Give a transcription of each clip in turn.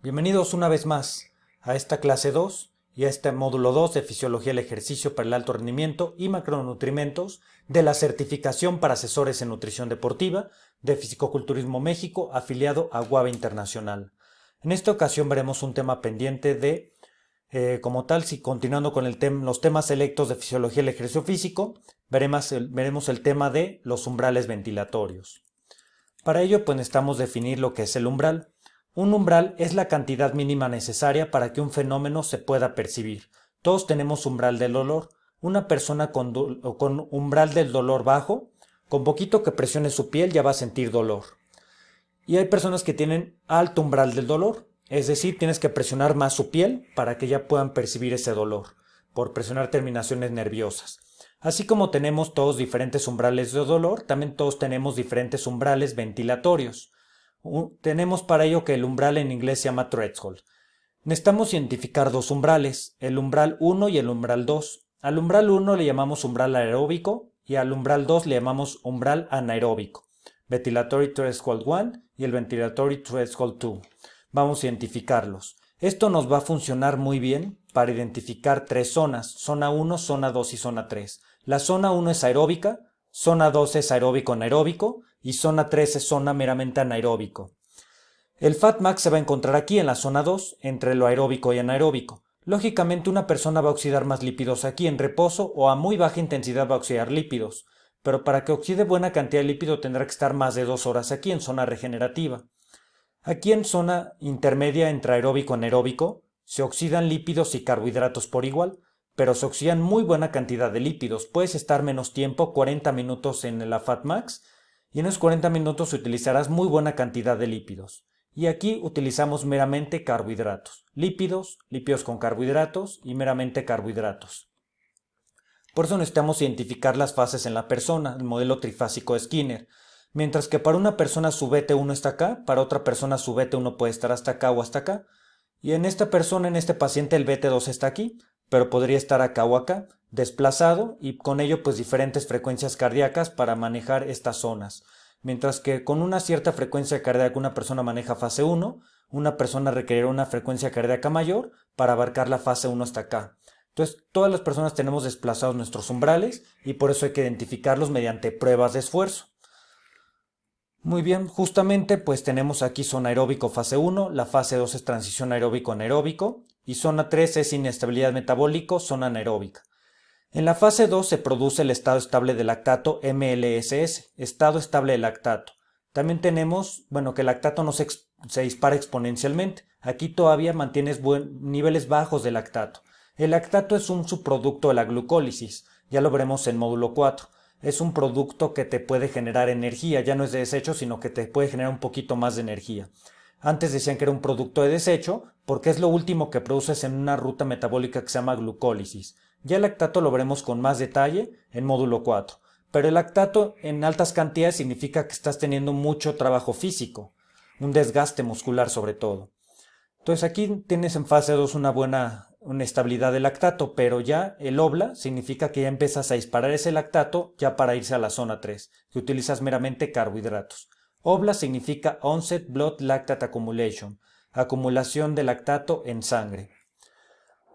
Bienvenidos una vez más a esta clase 2 y a este módulo 2 de Fisiología del Ejercicio para el Alto Rendimiento y Macronutrimentos de la Certificación para Asesores en Nutrición Deportiva de Fisicoculturismo México, afiliado a UAVE Internacional. En esta ocasión veremos un tema pendiente de, si continuando con los temas selectos de Fisiología del Ejercicio Físico, veremos el tema de los umbrales ventilatorios. Para ello, pues necesitamos definir lo que es el umbral. Un umbral es la cantidad mínima necesaria para que un fenómeno se pueda percibir. Todos tenemos umbral del dolor. Una persona con umbral del dolor bajo, con poquito que presione su piel ya va a sentir dolor. Y hay personas que tienen alto umbral del dolor, es decir, tienes que presionar más su piel para que ya puedan percibir ese dolor, por presionar terminaciones nerviosas. Así como tenemos todos diferentes umbrales de dolor, también todos tenemos diferentes umbrales ventilatorios. Tenemos para ello que el umbral en inglés se llama threshold. Necesitamos identificar dos umbrales, el umbral 1 y el umbral 2. Al umbral 1 le llamamos umbral aeróbico y al umbral 2 le llamamos umbral anaeróbico. Ventilatory Threshold 1 y el Ventilatory Threshold 2. Vamos a identificarlos. Esto nos va a funcionar muy bien para identificar tres zonas, zona 1, zona 2 y zona 3. La zona 1 es aeróbica, zona 2 es aeróbico anaeróbico y zona 3 es zona meramente anaeróbico. El Fatmax se va a encontrar aquí en la zona 2, entre lo aeróbico y anaeróbico. Lógicamente una persona va a oxidar más lípidos aquí en reposo o a muy baja intensidad va a oxidar lípidos, pero para que oxide buena cantidad de lípido tendrá que estar más de 2 horas aquí en zona regenerativa. Aquí en zona intermedia entre aeróbico y anaeróbico se oxidan lípidos y carbohidratos por igual, pero se oxidan muy buena cantidad de lípidos. Puedes estar menos tiempo, 40 minutos en la Fatmax, y en esos 40 minutos utilizarás muy buena cantidad de lípidos. Y aquí utilizamos meramente carbohidratos, lípidos con carbohidratos y meramente carbohidratos. Por eso necesitamos identificar las fases en la persona, el modelo trifásico de Skinner. Mientras que para una persona su BT1 está acá, para otra persona su BT1 puede estar hasta acá o hasta acá. Y en esta persona, en este paciente, el BT2 está aquí, pero podría estar acá o acá, desplazado, y con ello pues diferentes frecuencias cardíacas para manejar estas zonas. Mientras que con una cierta frecuencia cardíaca una persona maneja fase 1, una persona requerirá una frecuencia cardíaca mayor para abarcar la fase 1 hasta acá. Entonces, todas las personas tenemos desplazados nuestros umbrales y por eso hay que identificarlos mediante pruebas de esfuerzo. Muy bien, justamente pues tenemos aquí zona aeróbico fase 1, la fase 2 es transición aeróbico-anaeróbico y zona 3 es inestabilidad metabólico, zona anaeróbica. En la fase 2 se produce el estado estable de lactato MLSS, estado estable de lactato. También tenemos, que el lactato no se dispara exponencialmente. Aquí todavía mantienes niveles bajos de lactato. El lactato es un subproducto de la glucólisis, ya lo veremos en módulo 4. Es un producto que te puede generar energía, ya no es de desecho, sino que te puede generar un poquito más de energía. Antes decían que era un producto de desecho porque es lo último que produces en una ruta metabólica que se llama glucólisis. Ya el lactato lo veremos con más detalle en módulo 4. Pero el lactato en altas cantidades significa que estás teniendo mucho trabajo físico, un desgaste muscular sobre todo. Entonces aquí tienes en fase 2 una estabilidad de lactato, pero ya el OBLA significa que ya empiezas a disparar ese lactato ya para irse a la zona 3, que utilizas meramente carbohidratos. OBLA significa Onset Blood Lactate Accumulation, acumulación de lactato en sangre.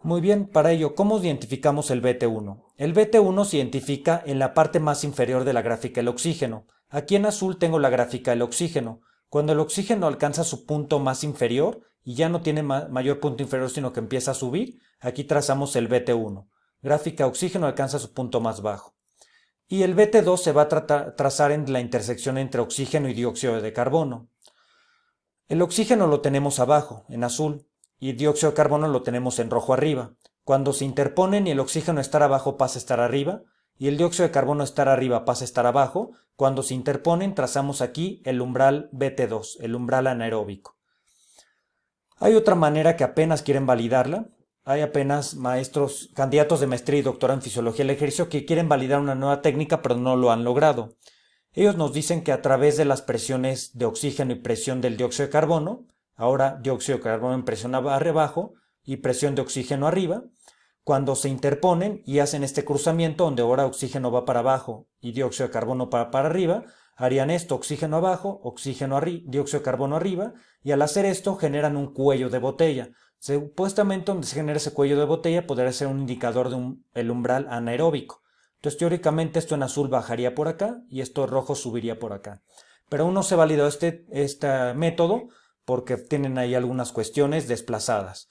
Muy bien, para ello, ¿cómo identificamos el BT1? El BT1 se identifica en la parte más inferior de la gráfica del oxígeno. Aquí en azul tengo la gráfica del oxígeno. Cuando el oxígeno alcanza su punto más inferior y ya no tiene mayor punto inferior sino que empieza a subir, aquí trazamos el BT1. Gráfica oxígeno alcanza su punto más bajo. Y el BT2 se va a trazar en la intersección entre oxígeno y dióxido de carbono. El oxígeno lo tenemos abajo, en azul, y el dióxido de carbono lo tenemos en rojo arriba. Cuando se interponen y el oxígeno estar abajo pasa a estar arriba, y el dióxido de carbono estar arriba pasa a estar abajo, cuando se interponen trazamos aquí el umbral BT2, el umbral anaeróbico. Hay otra manera que apenas quieren validarla. Hay apenas maestros, candidatos de maestría y doctorado en fisiología del ejercicio que quieren validar una nueva técnica pero no lo han logrado. Ellos nos dicen que a través de las presiones de oxígeno y presión del dióxido de carbono, ahora dióxido de carbono en presión abajo y presión de oxígeno arriba, cuando se interponen y hacen este cruzamiento donde ahora oxígeno va para abajo y dióxido de carbono para arriba, Harían esto, oxígeno abajo, dióxido de carbono arriba, y al hacer esto generan un cuello de botella. Supuestamente donde se genera ese cuello de botella podría ser un indicador de el umbral anaeróbico. Entonces teóricamente esto en azul bajaría por acá y esto rojo subiría por acá. Pero aún no se validó este método porque tienen ahí algunas cuestiones desplazadas.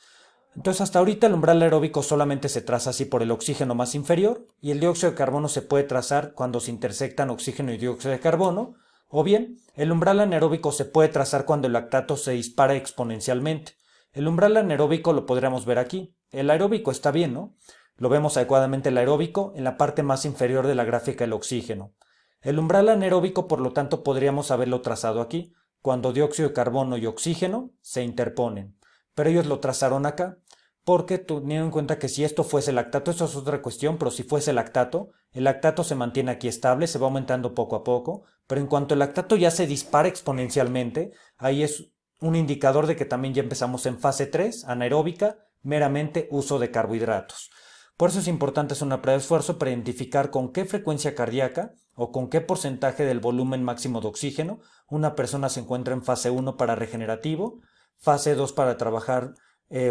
Entonces hasta ahorita el umbral aeróbico solamente se traza así por el oxígeno más inferior y el dióxido de carbono se puede trazar cuando se intersectan oxígeno y dióxido de carbono, o bien el umbral anaeróbico se puede trazar cuando el lactato se dispara exponencialmente. El umbral anaeróbico lo podríamos ver aquí. El aeróbico está bien, ¿no? Lo vemos adecuadamente el aeróbico en la parte más inferior de la gráfica del oxígeno. El umbral anaeróbico, por lo tanto, podríamos haberlo trazado aquí, cuando dióxido de carbono y oxígeno se interponen. Pero ellos lo trazaron acá, porque teniendo en cuenta que si esto fuese lactato, esto es otra cuestión, pero si fuese lactato, el lactato se mantiene aquí estable, se va aumentando poco a poco, pero en cuanto el lactato ya se dispara exponencialmente, ahí es un indicador de que también ya empezamos en fase 3, anaeróbica, meramente uso de carbohidratos. Por eso es importante hacer una prueba de esfuerzo para identificar con qué frecuencia cardíaca o con qué porcentaje del volumen máximo de oxígeno una persona se encuentra en fase 1 para regenerativo, fase 2 para trabajar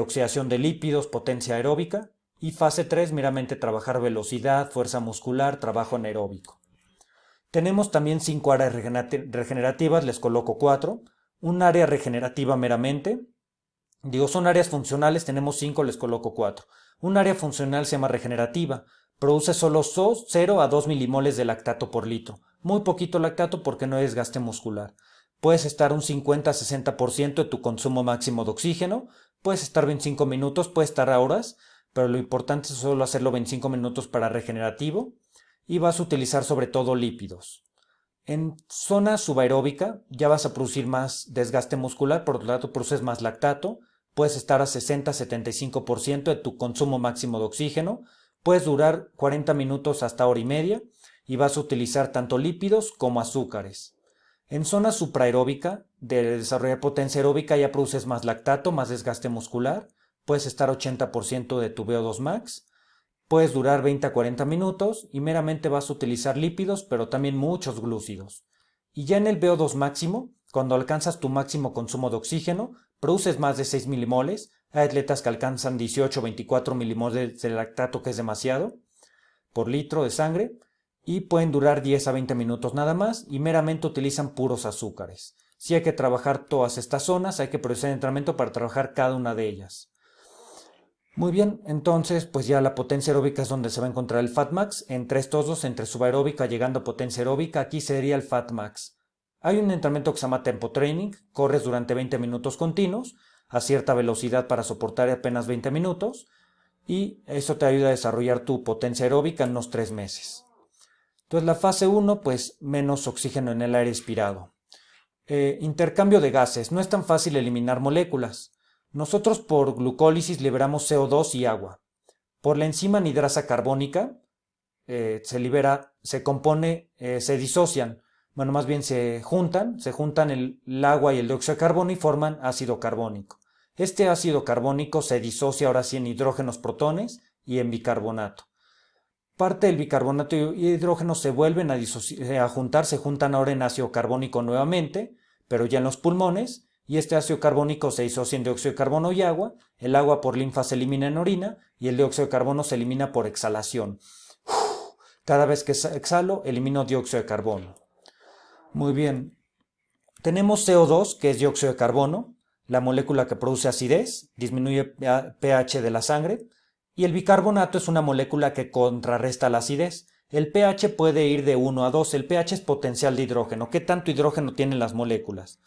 oxidación de lípidos, potencia aeróbica, y fase 3 meramente trabajar velocidad, fuerza muscular, trabajo anaeróbico. Tenemos también 5 áreas regenerativas, les coloco 4. Un área regenerativa meramente, son áreas funcionales, tenemos 5, les coloco 4. Un área funcional se llama regenerativa, produce solo 0 a 2 milimoles de lactato por litro. Muy poquito lactato porque no hay desgaste muscular. Puedes estar un 50-60% de tu consumo máximo de oxígeno, puedes estar 25 minutos, puedes estar horas, pero lo importante es solo hacerlo 25 minutos para regenerativo y vas a utilizar sobre todo lípidos. En zona subaeróbica ya vas a producir más desgaste muscular, por lo tanto produces más lactato, puedes estar a 60-75% de tu consumo máximo de oxígeno, puedes durar 40 minutos hasta hora y media y vas a utilizar tanto lípidos como azúcares. En zona supraaeróbica, de desarrollar potencia aeróbica, ya produces más lactato, más desgaste muscular, puedes estar 80% de tu VO2 max, puedes durar 20 a 40 minutos y meramente vas a utilizar lípidos, pero también muchos glúcidos. Y ya en el VO2 máximo, cuando alcanzas tu máximo consumo de oxígeno, produces más de 6 milimoles, hay atletas que alcanzan 18 o 24 milimoles de lactato, que es demasiado, por litro de sangre, y pueden durar 10 a 20 minutos nada más y meramente utilizan puros azúcares. Si hay que trabajar todas estas zonas, hay que producir entrenamiento para trabajar cada una de ellas. Muy bien, entonces pues ya la potencia aeróbica es donde se va a encontrar el Fatmax, entre estos dos, entre subaeróbica llegando a potencia aeróbica, aquí sería el Fatmax. Hay un entrenamiento que se llama tempo training, corres durante 20 minutos continuos, a cierta velocidad para soportar apenas 20 minutos, y eso te ayuda a desarrollar tu potencia aeróbica en unos 3 meses. Entonces la fase 1, pues menos oxígeno en el aire expirado. Intercambio de gases. No es tan fácil eliminar moléculas. Nosotros por glucólisis liberamos CO2 y agua. Por la enzima anidrasa carbónica se disocian. Bueno, más bien se juntan el agua y el dióxido de carbono y forman ácido carbónico. Este ácido carbónico se disocia ahora sí en hidrógenos protones y en bicarbonato. Parte del bicarbonato y hidrógeno se vuelven a juntar, se juntan ahora en ácido carbónico nuevamente, pero ya en los pulmones, y este ácido carbónico se disocia en dióxido de carbono y agua, el agua por linfa se elimina en orina y el dióxido de carbono se elimina por exhalación. Cada vez que exhalo, elimino dióxido de carbono. Muy bien. Tenemos CO2, que es dióxido de carbono, la molécula que produce acidez, disminuye pH de la sangre, y el bicarbonato es una molécula que contrarresta la acidez. El pH puede ir de 1 a 2, el pH es potencial de hidrógeno. ¿Qué tanto hidrógeno tienen las moléculas?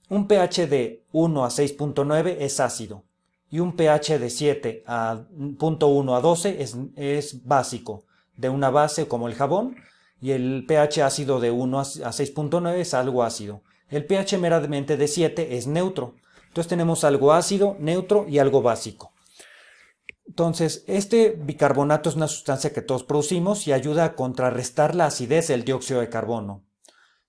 Un pH de 1 a 6.9 es ácido, y un pH de 7 a 0.1 a 12 es básico, de una base como el jabón, y el pH ácido de 1 a 6.9 es algo ácido. El pH meramente de 7 es neutro. Entonces tenemos algo ácido, neutro y algo básico. Entonces, este bicarbonato es una sustancia que todos producimos y ayuda a contrarrestar la acidez del dióxido de carbono.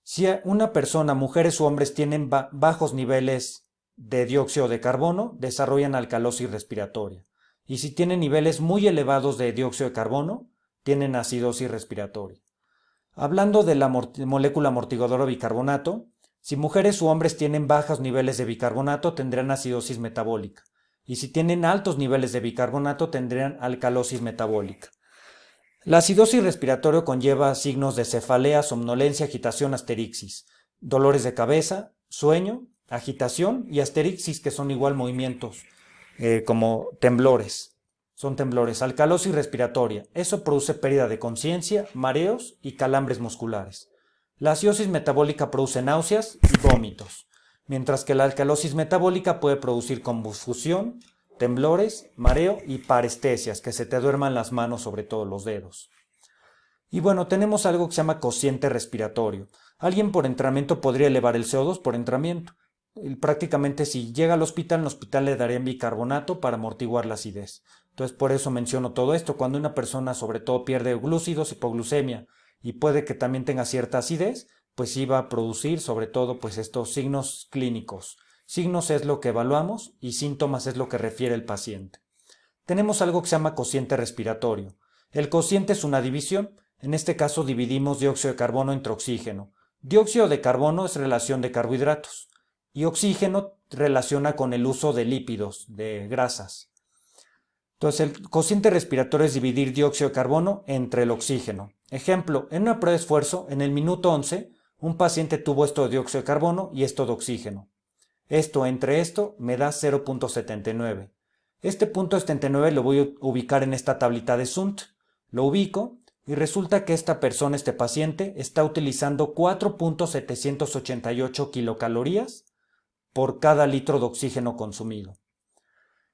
Si una persona, mujeres u hombres, tienen bajos niveles de dióxido de carbono, desarrollan alcalosis respiratoria. Y si tienen niveles muy elevados de dióxido de carbono, tienen acidosis respiratoria. Hablando de la molécula amortiguadora bicarbonato, si mujeres u hombres tienen bajos niveles de bicarbonato tendrán acidosis metabólica, y si tienen altos niveles de bicarbonato tendrán alcalosis metabólica. La acidosis respiratoria conlleva signos de cefalea, somnolencia, agitación, asterixis, dolores de cabeza, sueño, agitación y asterixis, que son igual movimientos como temblores. Son temblores. Alcalosis respiratoria. Eso produce pérdida de conciencia, mareos y calambres musculares. La acidosis metabólica produce náuseas y vómitos, mientras que la alcalosis metabólica puede producir confusión, temblores, mareo y parestesias, que se te duerman las manos, sobre todo los dedos. Y bueno, tenemos algo que se llama cociente respiratorio. Alguien por entrenamiento podría elevar el CO2 por entrenamiento. Prácticamente si llega al hospital, en el hospital le darían bicarbonato para amortiguar la acidez. Entonces por eso menciono todo esto. Cuando una persona sobre todo pierde glúcidos, hipoglucemia y puede que también tenga cierta acidez, pues sí va a producir sobre todo pues estos signos clínicos. Signos es lo que evaluamos y síntomas es lo que refiere el paciente. Tenemos algo que se llama cociente respiratorio. El cociente es una división. En este caso dividimos dióxido de carbono entre oxígeno. Dióxido de carbono es relación de carbohidratos y oxígeno relaciona con el uso de lípidos, de grasas. Entonces el cociente respiratorio es dividir dióxido de carbono entre el oxígeno. Ejemplo, en una prueba de esfuerzo, en el minuto 11, un paciente tuvo esto de dióxido de carbono y esto de oxígeno. Esto entre esto me da 0.79. Este punto 79 lo voy a ubicar en esta tablita de Sundt. Lo ubico y resulta que esta persona, este paciente, está utilizando 4.788 kilocalorías por cada litro de oxígeno consumido.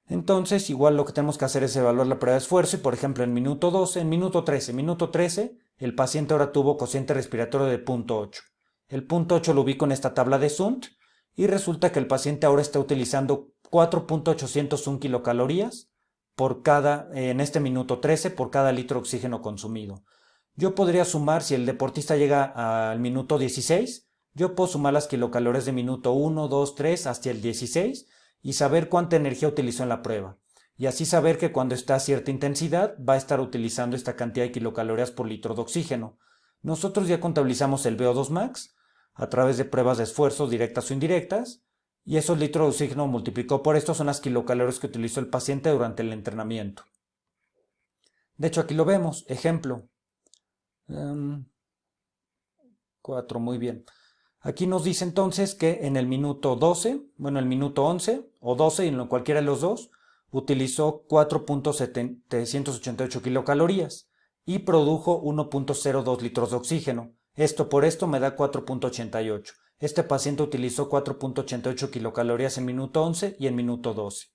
Entonces, igual lo que tenemos que hacer es evaluar la prueba de esfuerzo y, por ejemplo, en minuto 12, en minuto 13, el paciente ahora tuvo cociente respiratorio de 0.8. El 0.8 lo ubico en esta tabla de Sundt y resulta que el paciente ahora está utilizando 4.801 kilocalorías por cada, en este minuto 13, por cada litro de oxígeno consumido. Yo podría sumar, si el deportista llega al minuto 16, yo puedo sumar las kilocalorías de minuto 1, 2, 3 hasta el 16 y saber cuánta energía utilizó en la prueba. Y así saber que cuando está a cierta intensidad va a estar utilizando esta cantidad de kilocalorías por litro de oxígeno. Nosotros ya contabilizamos el VO2 max a través de pruebas de esfuerzo directas o indirectas y esos litros de oxígeno multiplicado por esto son las kilocalorías que utilizó el paciente durante el entrenamiento. De hecho aquí lo vemos, ejemplo. 4, muy bien. Aquí nos dice entonces que en el minuto 12, bueno, el minuto 11 o 12, en cualquiera de los dos, utilizó 4.788 kilocalorías y produjo 1.02 litros de oxígeno. Esto por esto me da 4.88. Este paciente utilizó 4.88 kilocalorías en minuto 11 y en minuto 12.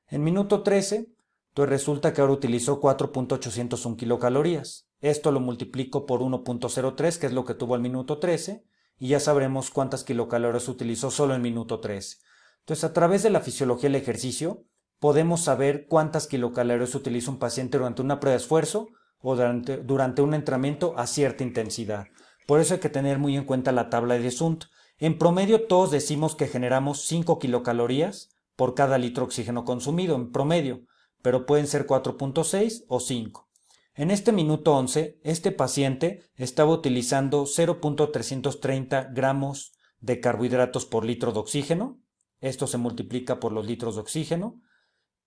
En minuto 13, pues resulta que ahora utilizó 4.801 kilocalorías. Esto lo multiplico por 1.03, que es lo que tuvo al minuto 13, y ya sabremos cuántas kilocalorías utilizó solo en minuto 13. Entonces, a través de la fisiología del ejercicio, podemos saber cuántas kilocalorías utiliza un paciente durante una prueba de esfuerzo o durante un entrenamiento a cierta intensidad. Por eso hay que tener muy en cuenta la tabla de Sundt. En promedio, todos decimos que generamos 5 kilocalorías por cada litro de oxígeno consumido, en promedio, pero pueden ser 4.6 o 5. En este minuto 11, este paciente estaba utilizando 0.330 gramos de carbohidratos por litro de oxígeno. Esto se multiplica por los litros de oxígeno.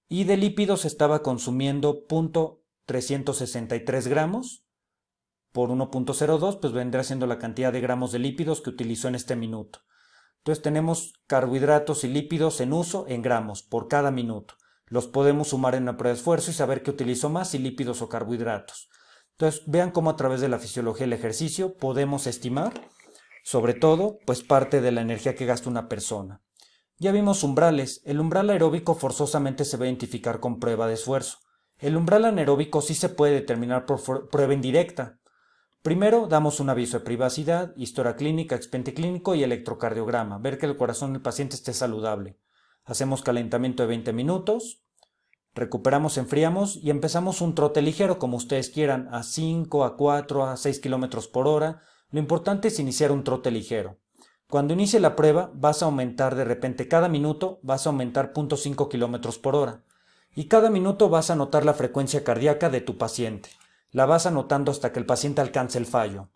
Y de lípidos estaba consumiendo 0.363 gramos por 1.02, pues vendrá siendo la cantidad de gramos de lípidos que utilizó en este minuto. Entonces tenemos carbohidratos y lípidos en uso en gramos por cada minuto. Los podemos sumar en una prueba de esfuerzo y saber qué utilizó más, si lípidos o carbohidratos. Entonces vean cómo a través de la fisiología del ejercicio podemos estimar, sobre todo, pues parte de la energía que gasta una persona. Ya vimos umbrales. El umbral aeróbico forzosamente se va a identificar con prueba de esfuerzo. El umbral anaeróbico sí se puede determinar por prueba indirecta. Primero damos un aviso de privacidad, historia clínica, expediente clínico y electrocardiograma, ver que el corazón del paciente esté saludable. Hacemos calentamiento de 20 minutos, recuperamos, enfriamos y empezamos un trote ligero como ustedes quieran, a 5, a 4, a 6 km por hora. Lo importante es iniciar un trote ligero. Cuando inicie la prueba vas a aumentar de repente cada minuto, vas a aumentar 0.5 km por hora. Y cada minuto vas a notar la frecuencia cardíaca de tu paciente. La vas anotando hasta que el paciente alcance el fallo.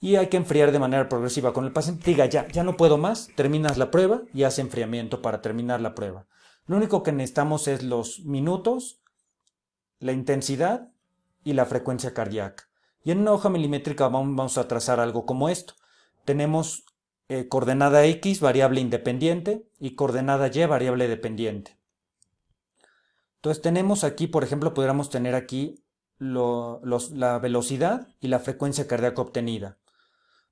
y hay que enfriar de manera progresiva. Con el paciente diga ya no puedo más, terminas la prueba y hace enfriamiento para terminar la prueba. Lo único que necesitamos es los minutos, la intensidad y la frecuencia cardíaca. Y en una hoja milimétrica vamos a trazar algo como esto. Tenemos coordenada X, variable independiente, y coordenada Y, variable dependiente. Entonces tenemos aquí, por ejemplo, podríamos tener aquí la velocidad y la frecuencia cardíaca obtenida.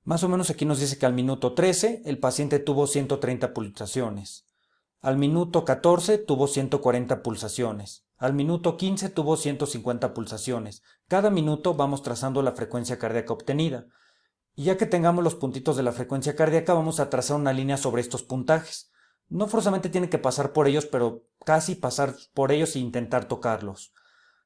Más o menos aquí nos dice que al minuto 13 el paciente tuvo 130 pulsaciones. Al minuto 14 tuvo 140 pulsaciones. Al minuto 15 tuvo 150 pulsaciones. Cada minuto vamos trazando la frecuencia cardíaca obtenida. Y ya que tengamos los puntitos de la frecuencia cardíaca, vamos a trazar una línea sobre estos puntajes. No forzosamente tiene que pasar por ellos, pero casi pasar por ellos e intentar tocarlos.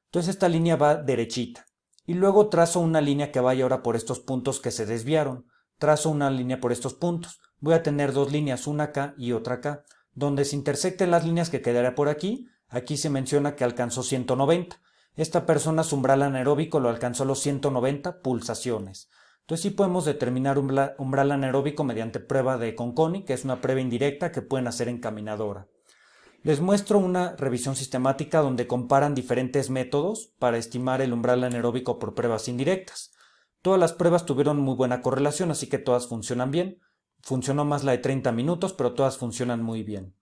Entonces esta línea va derechita. Y luego trazo una línea que vaya ahora por estos puntos que se desviaron. Trazo una línea por estos puntos. Voy a tener dos líneas, una acá y otra acá. Donde se intersecten las líneas que quedará por aquí, aquí se menciona que alcanzó 190. Esta persona su umbral anaeróbico lo alcanzó los 190 pulsaciones. Entonces sí podemos determinar umbral anaeróbico mediante prueba de Conconi, que es una prueba indirecta que pueden hacer en caminadora. Les muestro una revisión sistemática donde comparan diferentes métodos para estimar el umbral anaeróbico por pruebas indirectas. Todas las pruebas tuvieron muy buena correlación, así que todas funcionan bien. Funcionó más la de 30 minutos, pero todas funcionan muy bien.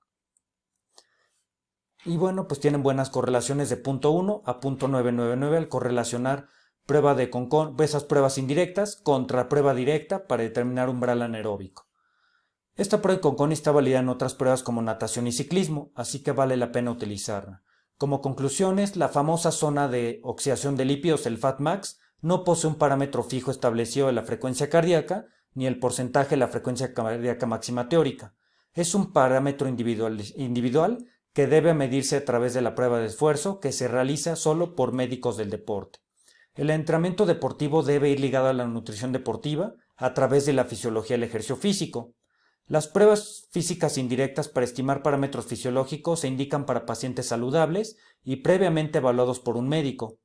Y bueno, pues tienen buenas correlaciones de 0.1 a 0.999 al correlacionar prueba de esas pruebas indirectas contra prueba directa para determinar umbral anaeróbico. Esta prueba de Conconi está validada en otras pruebas como natación y ciclismo, así que vale la pena utilizarla. Como conclusiones, la famosa zona de oxidación de lípidos, el FatMax, no posee un parámetro fijo establecido de la frecuencia cardíaca, ni el porcentaje de la frecuencia cardíaca máxima teórica. Es un parámetro individual que debe medirse a través de la prueba de esfuerzo que se realiza solo por médicos del deporte. El entrenamiento deportivo debe ir ligado a la nutrición deportiva a través de la fisiología del ejercicio físico. Las pruebas físicas indirectas para estimar parámetros fisiológicos se indican para pacientes saludables y previamente evaluados por un médico.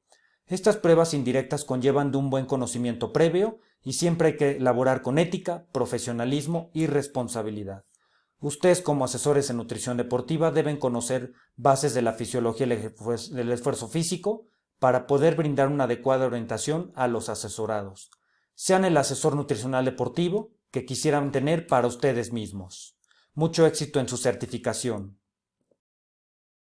Estas pruebas indirectas conllevan de un buen conocimiento previo y siempre hay que elaborar con ética, profesionalismo y responsabilidad. Ustedes como asesores en nutrición deportiva deben conocer bases de la fisiología del esfuerzo físico para poder brindar una adecuada orientación a los asesorados. Sean el asesor nutricional deportivo que quisieran tener para ustedes mismos. Mucho éxito en su certificación.